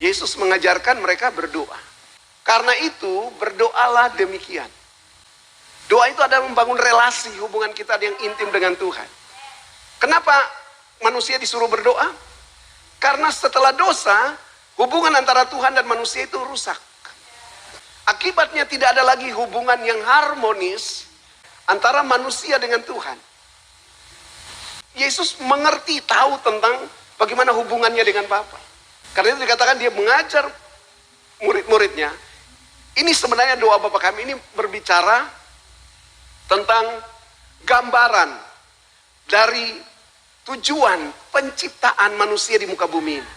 Yesus mengajarkan mereka berdoa. Karena itu berdoalah demikian. Doa itu adalah membangun relasi hubungan kita yang intim dengan Tuhan. Kenapa manusia disuruh berdoa? Karena setelah dosa, hubungan antara Tuhan dan manusia itu rusak. Akibatnya tidak ada lagi hubungan yang harmonis antara manusia dengan Tuhan. Yesus mengerti, tahu tentang bagaimana hubungannya dengan Bapa. Karena itu dikatakan dia mengajar murid-muridnya. Ini sebenarnya doa Bapa kami ini berbicara tentang gambaran dari tujuan penciptaan manusia di muka bumi ini.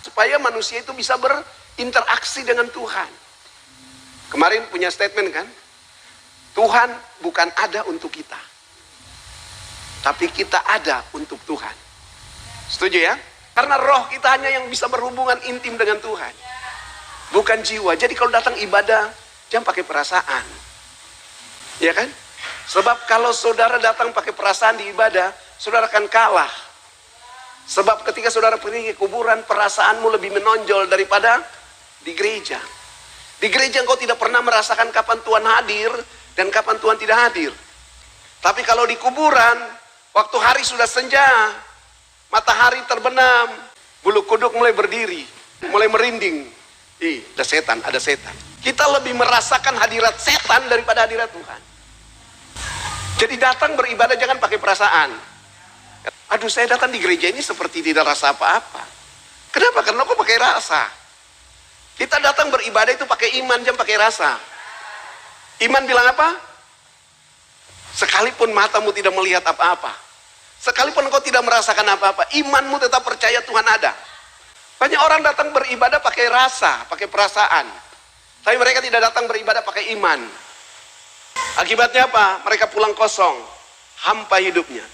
Supaya manusia itu bisa berinteraksi dengan Tuhan. Kemarin punya statement kan? Tuhan bukan ada untuk kita, tapi kita ada untuk Tuhan. Setuju ya? Karena roh kita hanya yang bisa berhubungan intim dengan Tuhan, bukan jiwa. Jadi kalau datang ibadah, jangan pakai perasaan. Ya kan? Sebab kalau saudara datang pakai perasaan di ibadah, saudara akan kalah. Sebab ketika saudara pergi ke kuburan, perasaanmu lebih menonjol daripada di gereja. Di gereja engkau tidak pernah merasakan kapan Tuhan hadir dan kapan Tuhan tidak hadir. Tapi kalau di kuburan, waktu hari sudah senja, matahari terbenam, bulu kuduk mulai berdiri, mulai merinding. Ada setan, ada setan. Kita lebih merasakan hadirat setan daripada hadirat Tuhan. Jadi datang beribadah jangan pakai perasaan. Aduh, saya datang di gereja ini seperti tidak rasa apa-apa. Kenapa? Karena kok pakai rasa. Kita datang beribadah itu pakai iman, jangan pakai rasa. Iman bilang apa? Sekalipun matamu tidak melihat apa-apa, sekalipun engkau tidak merasakan apa-apa, imanmu tetap percaya Tuhan ada. Banyak orang datang beribadah pakai rasa, pakai perasaan. Tapi mereka tidak datang beribadah pakai iman. Akibatnya apa? Mereka pulang kosong, hampa hidupnya.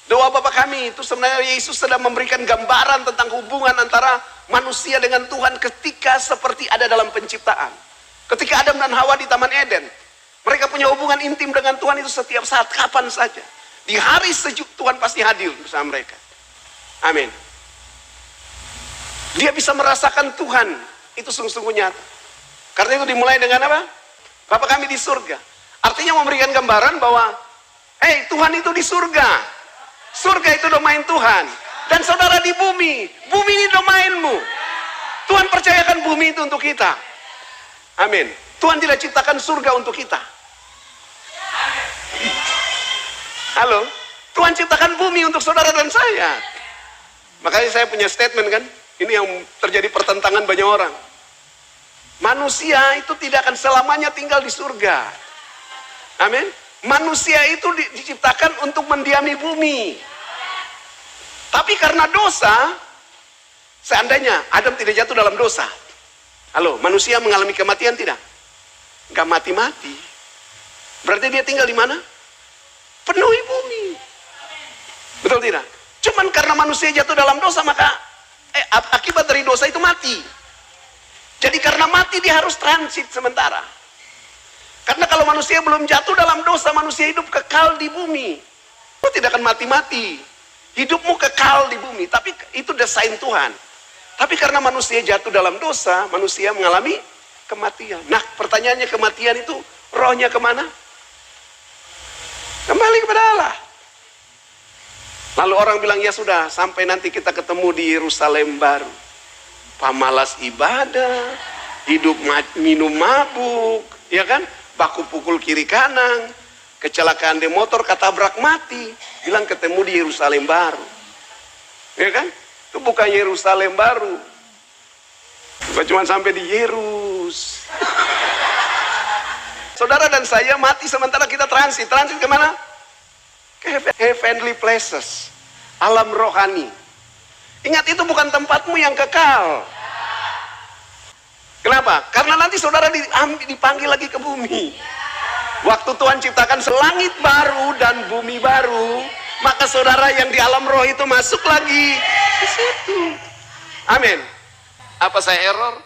Doa Bapa kami itu sebenarnya Yesus sedang memberikan gambaran tentang hubungan antara manusia dengan Tuhan ketika seperti ada dalam penciptaan. Ketika Adam dan Hawa di Taman Eden, mereka punya hubungan intim dengan Tuhan itu setiap saat, kapan saja. Di hari sejuk Tuhan pasti hadir bersama mereka. Amin. Dia bisa merasakan Tuhan, itu sungguh-sungguh nyata. Karena itu dimulai dengan apa? Bapa kami di surga. Artinya memberikan gambaran bahwa, Tuhan itu di surga. Surga itu domain Tuhan. Dan saudara di bumi, bumi ini domainmu. Tuhan percayakan bumi itu untuk kita. Amin. Tuhan tidak ciptakan surga untuk kita. Halo? Tuhan ciptakan bumi untuk saudara dan saya. Makanya saya punya statement kan. Ini yang terjadi pertentangan banyak orang. Manusia itu tidak akan selamanya tinggal di surga. Amin. Manusia itu diciptakan untuk mendiami bumi. Tapi karena dosa, seandainya Adam tidak jatuh dalam dosa. Halo, manusia mengalami kematian tidak? Gak mati-mati. Berarti dia tinggal di mana? Penuhi bumi. Betul tidak? Cuman karena manusia jatuh dalam dosa, maka akibat dari dosa itu mati. Jadi karena mati dia harus transit sementara. Karena kalau manusia belum jatuh dalam dosa, manusia hidup kekal di bumi. Kau tidak akan mati-mati. Hidupmu kekal di bumi. Tapi itu desain Tuhan. Tapi karena manusia jatuh dalam dosa, manusia mengalami kematian. Nah, pertanyaannya, kematian itu rohnya kemana? Kembali kepada Allah. Lalu orang bilang, ya sudah, sampai nanti kita ketemu di Yerusalem baru. Pamalas ibadah, hidup minum mabuk, ya kan? Baku pukul kiri kanan, kecelakaan di motor, ketabrak mati, bilang ketemu di Yerusalem baru. Ya kan? Itu bukan Yerusalem baru. Bukan cuma sampai di Yerus. Saudara dan saya mati sementara kita transit. Transit kemana? Ke heavenly places. Alam rohani. Ingat, itu bukan tempatmu yang kekal. Kenapa? Karena nanti saudara dipanggil lagi ke bumi. Waktu Tuhan ciptakan selangit baru dan bumi baru, maka saudara yang di alam roh itu masuk lagi ke situ. Amin. Apa saya error?